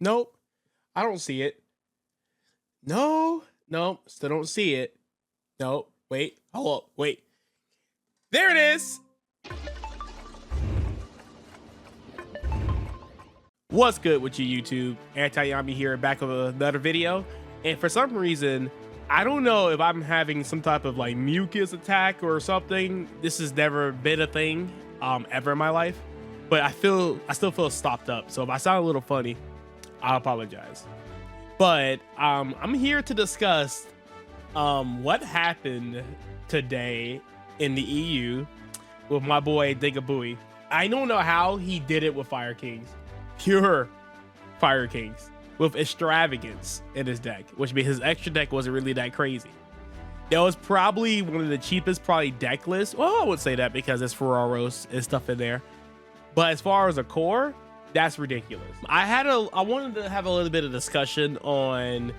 Nope. I don't see it. No, still don't see it. No, wait, hold up, wait. There it is. What's good with you, YouTube? Anti-Yami here, back with another video. And for some reason, I don't know if I'm having some type of like mucus attack or something. This has never been a thing ever in my life, but I still feel stopped up. So if I sound a little funny, I apologize. But I'm here to discuss what happened today in the EU with my boy Digabui. I don't know how he did it with Fire Kings, pure Fire Kings, with extravagance in his deck, which means his extra deck wasn't really that crazy. That was probably one of the cheapest deck lists. Well, I would say that because it's Ferraros and stuff in there. But as far as a core, that's ridiculous. I wanted to have a little bit of discussion on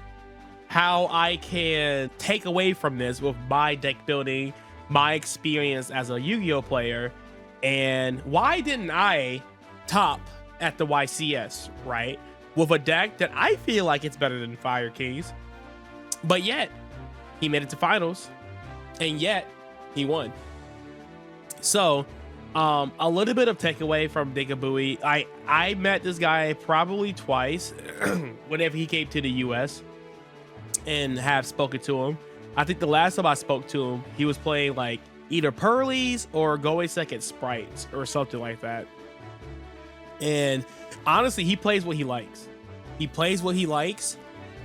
how I can take away from this with my deck building, my experience as a Yu-Gi-Oh player, and why didn't I top at the YCS, right? With a deck that I feel like it's better than Fire Kings, but yet he made it to finals, and yet he won. So a little bit of takeaway from Digabui. I met this guy probably twice whenever he came to the US and have spoken to him. I think the last time I spoke to him, he was playing like either Pearlies or Going Second Sprites or something like that. And honestly, he plays what he likes. He plays what he likes,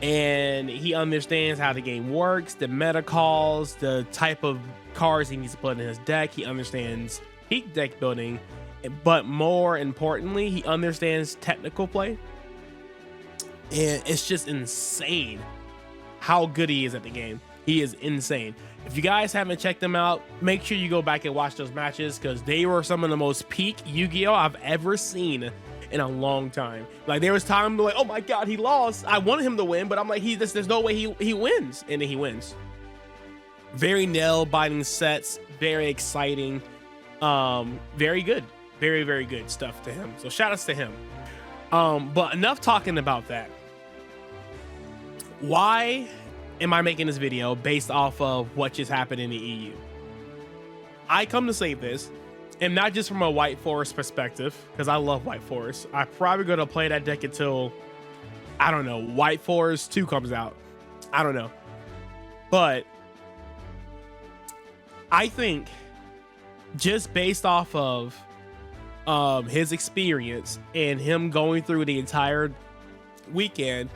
and he understands how the game works, the meta calls, the type of cards he needs to put in his deck. He understands peak deck building, but more importantly, he understands technical play. And it's just insane how good he is at the game. He is insane. If you guys haven't checked him out, make sure you go back and watch those matches, because they were some of the most peak Yu-Gi-Oh I've ever seen in a long time. Like, there was time to like, oh my god, he lost. I wanted him to win, but I'm like, there's no way he wins, and then he wins. Very nail-biting sets, very exciting, very good, very good stuff to him. So shout outs to him. But enough talking about that. Why am I making this video based off of what just happened in the EU? I come to say this, and not just from a White Forest perspective, because I love White Forest. I'm probably going to play that deck until, I don't know, White Forest 2 comes out. I don't know. But I think just based off of his experience and him going through the entire weekend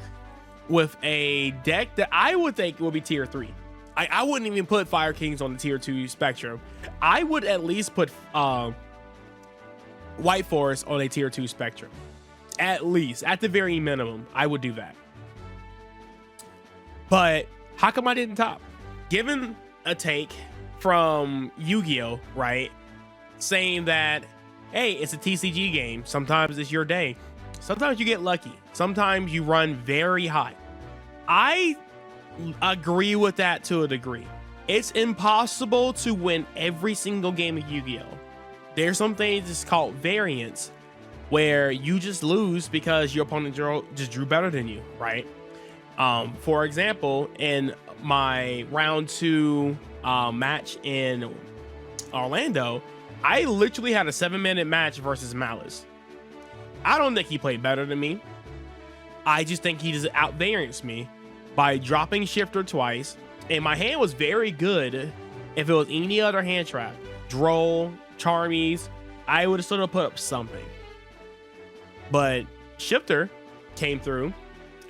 with a deck that I would think will be tier 3. I wouldn't even put Fire Kings on the tier 2 spectrum. I would at least put White Forest on a tier 2 spectrum. At least, at the very minimum, I would do that. But how come I didn't top? Given a take from Yu-Gi-Oh, right, saying that, hey, it's a TCG game. Sometimes it's your day. Sometimes you get lucky. Sometimes you run very hot. I agree with that to a degree. It's impossible to win every single game of Yu-Gi-Oh. There's some things that's called variance, where you just lose because your opponent just drew better than you, right? For example, in my round 2 match in Orlando, I literally had a 7-minute match versus Malice. I don't think he played better than me. I just think he just out-varianced me by dropping Shifter twice, and my hand was very good. If it was any other hand trap, Droll, Charmies, I would have still put up something. But Shifter came through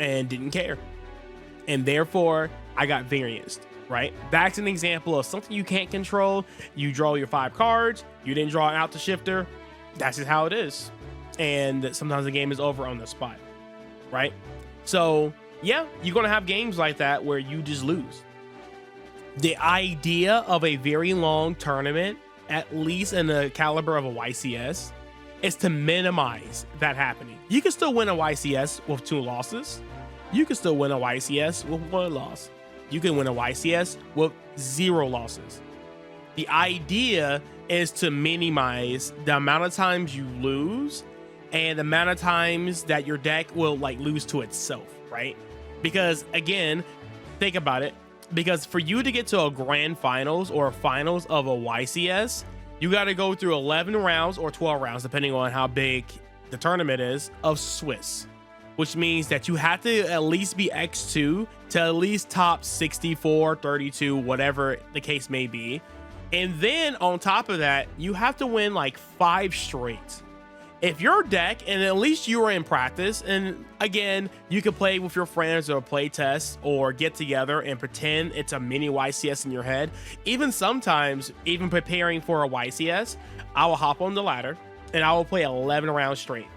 and didn't care, and therefore I got varianced, right? That's an example of something you can't control. You draw your 5 cards, you didn't draw out the Shifter. That's just how it is. And sometimes the game is over on the spot, right? So yeah, you're gonna have games like that where you just lose. The idea of a very long tournament, at least in the caliber of a YCS, is to minimize that happening. You can still win a YCS with 2 losses. You can still win a YCS with 1 loss. You can win a YCS with 0 losses. The idea is to minimize the amount of times you lose and the amount of times that your deck will like lose to itself, right? Because again, think about it. Because for you to get to a grand finals or finals of a YCS, you got to go through 11 rounds or 12 rounds, depending on how big the tournament is, of Swiss, which means that you have to at least be X2 to at least top 64, 32, whatever the case may be. And then on top of that, you have to win like 5 straight. If your deck, and at least you are in practice, and again, you can play with your friends or play test or get together and pretend it's a mini YCS in your head. Even sometimes, even preparing for a YCS, I will hop on the ladder and I will play 11 rounds straight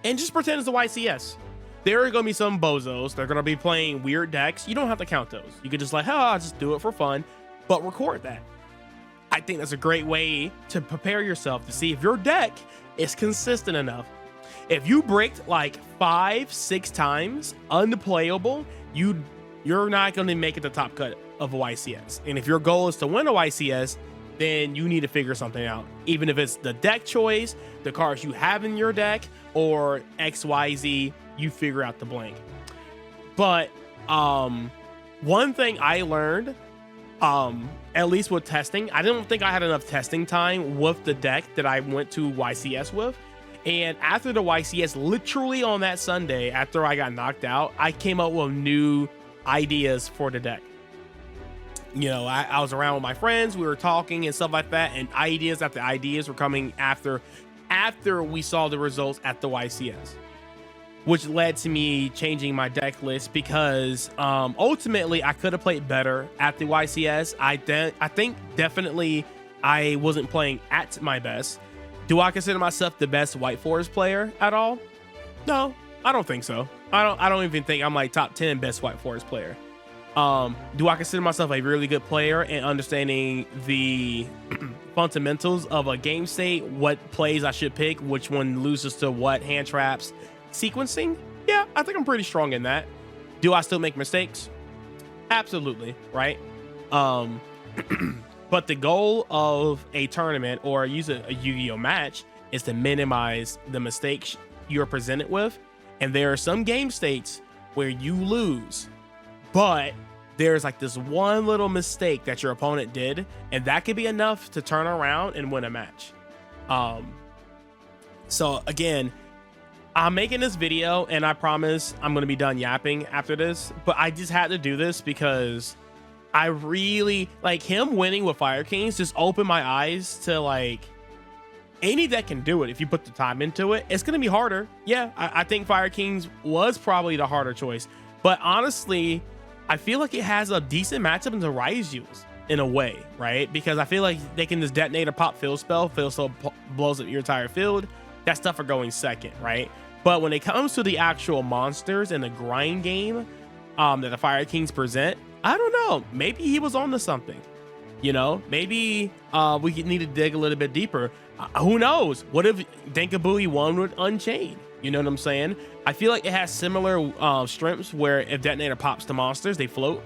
and just pretend it's a YCS. There are going to be some bozos. They're going to be playing weird decks. You don't have to count those. You could just like, oh, I'll just do it for fun, but record that. I think that's a great way to prepare yourself to see if your deck is consistent enough. If you bricked like 5-6 times unplayable, you're not going to make it the top cut of a YCS. And if your goal is to win a YCS, then you need to figure something out. Even if it's the deck choice, the cards you have in your deck, or XYZ, you figure out the blank. But one thing I learned, at least with testing, I didn't think I had enough testing time with the deck that I went to YCS with. And after the YCS, literally on that Sunday, after I got knocked out, I came up with new ideas for the deck. You know, I was around with my friends, we were talking and stuff like that, and ideas after ideas were coming after we saw the results at the YCS, which led to me changing my deck list because ultimately I could have played better at the YCS. I think definitely I wasn't playing at my best. Do I consider myself the best White Forest player at all? No, I don't think so. I don't even think I'm like top 10 best White Forest player. Do I consider myself a really good player in understanding the fundamentals of a game state, what plays I should pick, which one loses to what hand traps, sequencing? Yeah, I think I'm pretty strong in that. Do I still make mistakes? Absolutely, right? But the goal of a tournament or use a Yu-Gi-Oh match is to minimize the mistakes you're presented with. And there are some game states where you lose, but there's like this one little mistake that your opponent did, and that could be enough to turn around and win a match. So again, I'm making this video and I promise I'm going to be done yapping after this, but I just had to do this because I really like him winning with Fire Kings. Just opened my eyes to like any deck can do it if you put the time into it. It's going to be harder. Yeah, I think Fire Kings was probably the harder choice, but honestly, I feel like it has a decent matchup into Ryu's in a way, right? Because I feel like they can just detonate a pop field spell. Field spell blows up your entire field. That stuff are going second, right? But when it comes to the actual monsters and the grind game that the Fire Kings present, I don't know. Maybe he was onto something. You know, maybe we need to dig a little bit deeper. Who knows? What if Denkabooey won with Unchained? You know what I'm saying? I feel like it has similar strengths where if Detonator pops the monsters, they float.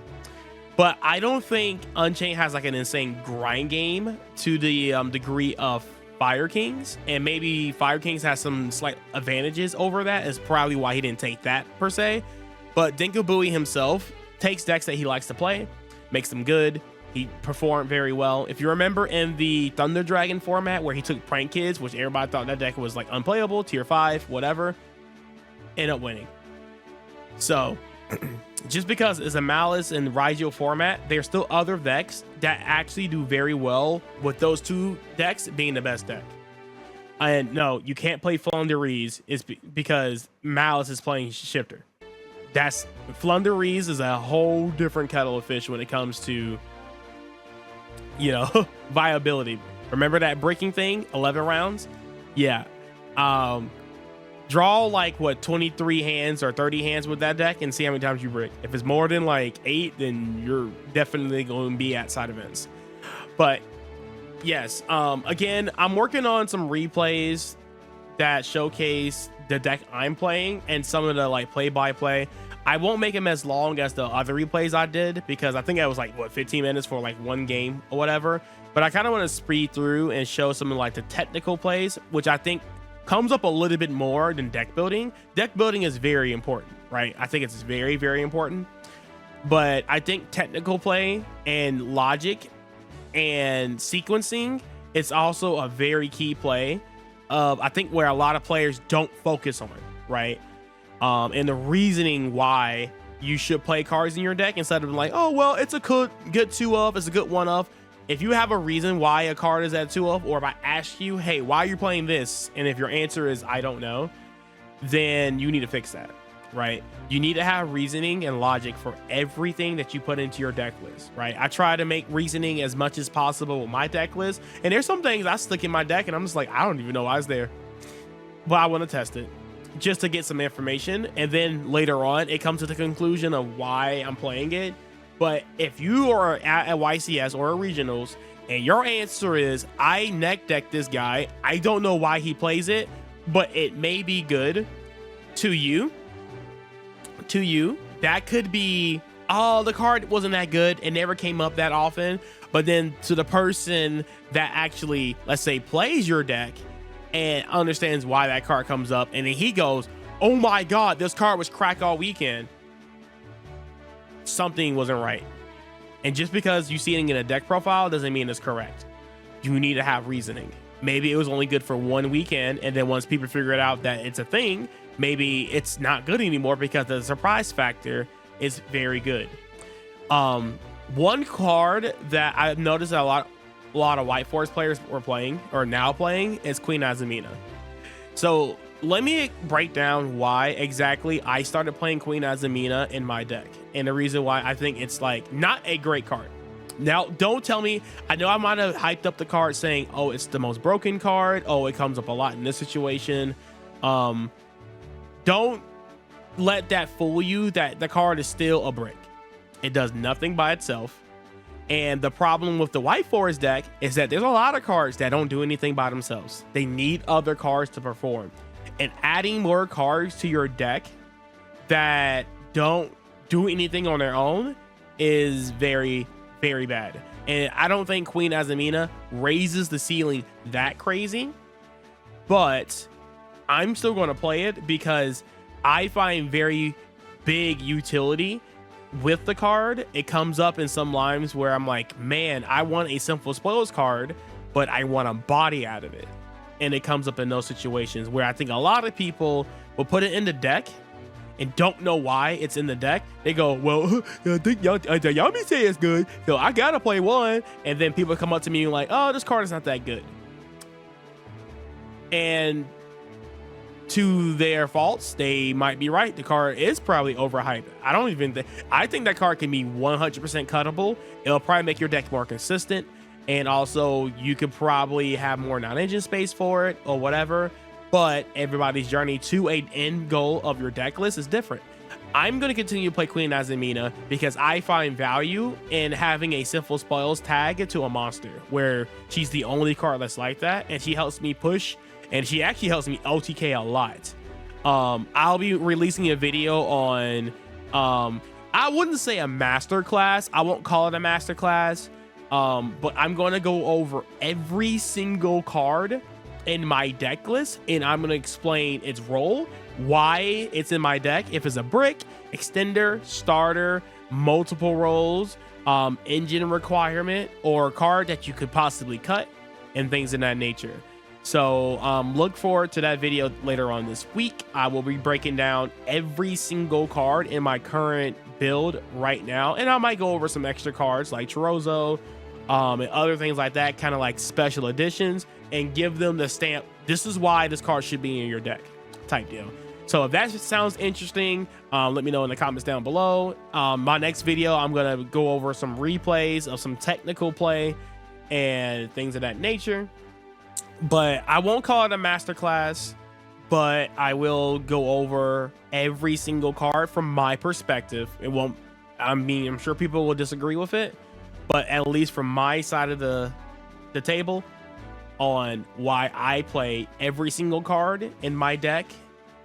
But I don't think Unchained has like an insane grind game to the degree of Fire Kings. And maybe Fire Kings has some slight advantages over that. Is probably why he didn't take that per se. But Denkabooey himself takes decks that he likes to play, makes them good. He performed very well. If you remember in the Thunder Dragon format where he took Prank Kids, which everybody thought that deck was like unplayable, tier 5, whatever, ended up winning. So just because it's a Malice and Rigel format, there's still other decks that actually do very well with those two decks being the best deck. And no, you can't play Flundereeze because Malice is playing Shifter. That's Flundereeze is a whole different kettle of fish when it comes to, you know, viability. Remember that breaking thing, 11 rounds? Yeah. Draw like what, 23 hands or 30 hands with that deck and see how many times you break. If it's more than like 8, then you're definitely going to be at side events. But yes, again, I'm working on some replays that showcase the deck I'm playing and some of the like play-by-play. I won't make them as long as the other replays I did because I think I was like, what, 15 minutes for like one game or whatever. But I kind of want to speed through and show some of like the technical plays, which I think comes up a little bit more than deck building. Deck building is very important, right? I think it's very, very important. But I think technical play and logic and sequencing is also a very key play of, I think, where a lot of players don't focus on, right? And the reasoning why you should play cards in your deck instead of like, oh, well, it's a good 2 of, it's a good 1 of. If you have a reason why a card is at 2 of, or if I ask you, hey, why are you playing this? And if your answer is, I don't know, then you need to fix that, right? You need to have reasoning and logic for everything that you put into your deck list, right? I try to make reasoning as much as possible with my deck list. And there's some things I stick in my deck and I'm just like, I don't even know why it's there, but I want to test it just to get some information. And then later on, it comes to the conclusion of why I'm playing it. But if you are at a YCS or a regionals and your answer is, I neck deck this guy, I don't know why he plays it, but it may be good to you, that could be, oh, the card wasn't that good, it never came up that often. But then to the person that actually, let's say, plays your deck and understands why that card comes up, and then he goes, oh my God, this card was crack all weekend, something wasn't right. And just because you see it in a deck profile doesn't mean it's correct. You need to have reasoning. Maybe it was only good for 1 weekend, and then once people figure it out that it's a thing, maybe it's not good anymore because the surprise factor is very good. One card that I've noticed that a lot of White Forest players were playing, or now playing, is Queen Azumina. So let me break down why exactly I started playing Queen Azumina in my deck, and the reason why I think it's like not a great card. Now, don't tell me, I know I might have hyped up the card saying, oh, it's the most broken card, oh, it comes up a lot in this situation. Don't let that fool you that the card is still a brick. It does nothing by itself. And the problem with the White Forest deck is that there's a lot of cards that don't do anything by themselves. They need other cards to perform. And adding more cards to your deck that don't do anything on their own is very, very bad. And I don't think Queen Azumina raises the ceiling that crazy, but I'm still going to play it because I find very big utility with the card. It comes up in some lines where I'm like, man, I want a Simple Spoils card, but I want a body out of it. And it comes up in those situations where I think a lot of people will put it in the deck and don't know why it's in the deck. They go, well, I think Yami say it's good, so I gotta play one. And then people come up to me and like, oh, this card is not that good. And to their faults, they might be right. The card is probably overhyped. I think that card can be 100% cuttable. It'll probably make your deck more consistent. And also you could probably have more non-engine space for it or whatever. But everybody's journey to an end goal of your deck list is different. I'm going to continue to play Queen Azumina because I find value in having a Simple Spoils tag to a monster where she's the only card that's like that. And she helps me push, and she actually helps me LTK a lot. I'll be releasing a video on, I wouldn't say a master class. I won't call it a master class. But I'm going to go over every single card in my deck list, and I'm going to explain its role, why it's in my deck, if it's a brick, extender, starter, multiple roles, engine requirement, or a card that you could possibly cut, and things in that nature. So look forward to that video later on this week. I will be breaking down every single card in my current build right now, and I might go over some extra cards like Chorozo, and other things like that, kind of like special editions, and give them the stamp, this is why this card should be in your deck type deal. So if that sounds interesting, let me know in the comments down below. My next video, I'm gonna go over some replays of some technical play and things of that nature, but I won't call it a masterclass, but I will go over every single card from my perspective. It won't, I mean, I'm sure people will disagree with it, but at least from my side of the table on why I play every single card in my deck,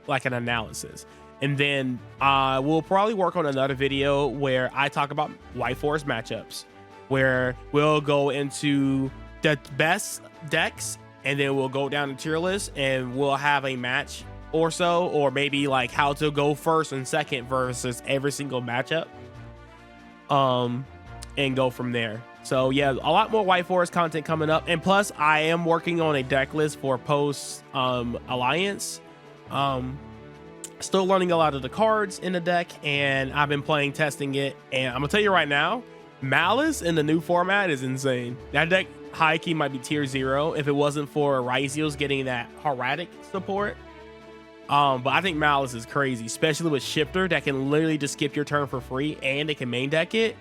like an analysis. And then we'll probably work on another video where I talk about White Forest matchups, where we'll go into the best decks and then we'll go down the tier list and we'll have a match or so, or maybe like how to go first and second versus every single matchup, and go from there. So yeah, a lot more White Forest content coming up, and plus I am working on a deck list for post alliance. Still learning a lot of the cards in the deck, and I've been playing, testing it, and I'm gonna tell you right now, Malice in the new format is insane. That deck high key might be tier 0 if it wasn't for Ryzios getting that erratic support. But I think Malice is crazy, especially with Shifter that can literally just skip your turn for free and it can main deck it.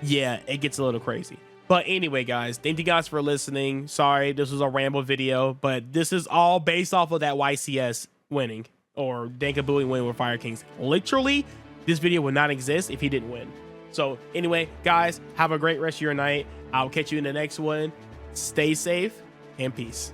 Yeah, it gets a little crazy. But anyway, guys, thank you guys for listening. Sorry, this was a ramble video, but this is all based off of that YCS winning, or Dankabooey win with Fire Kings. Literally, this video would not exist if he didn't win. So anyway, guys, have a great rest of your night. I'll catch you in the next one. Stay safe and peace.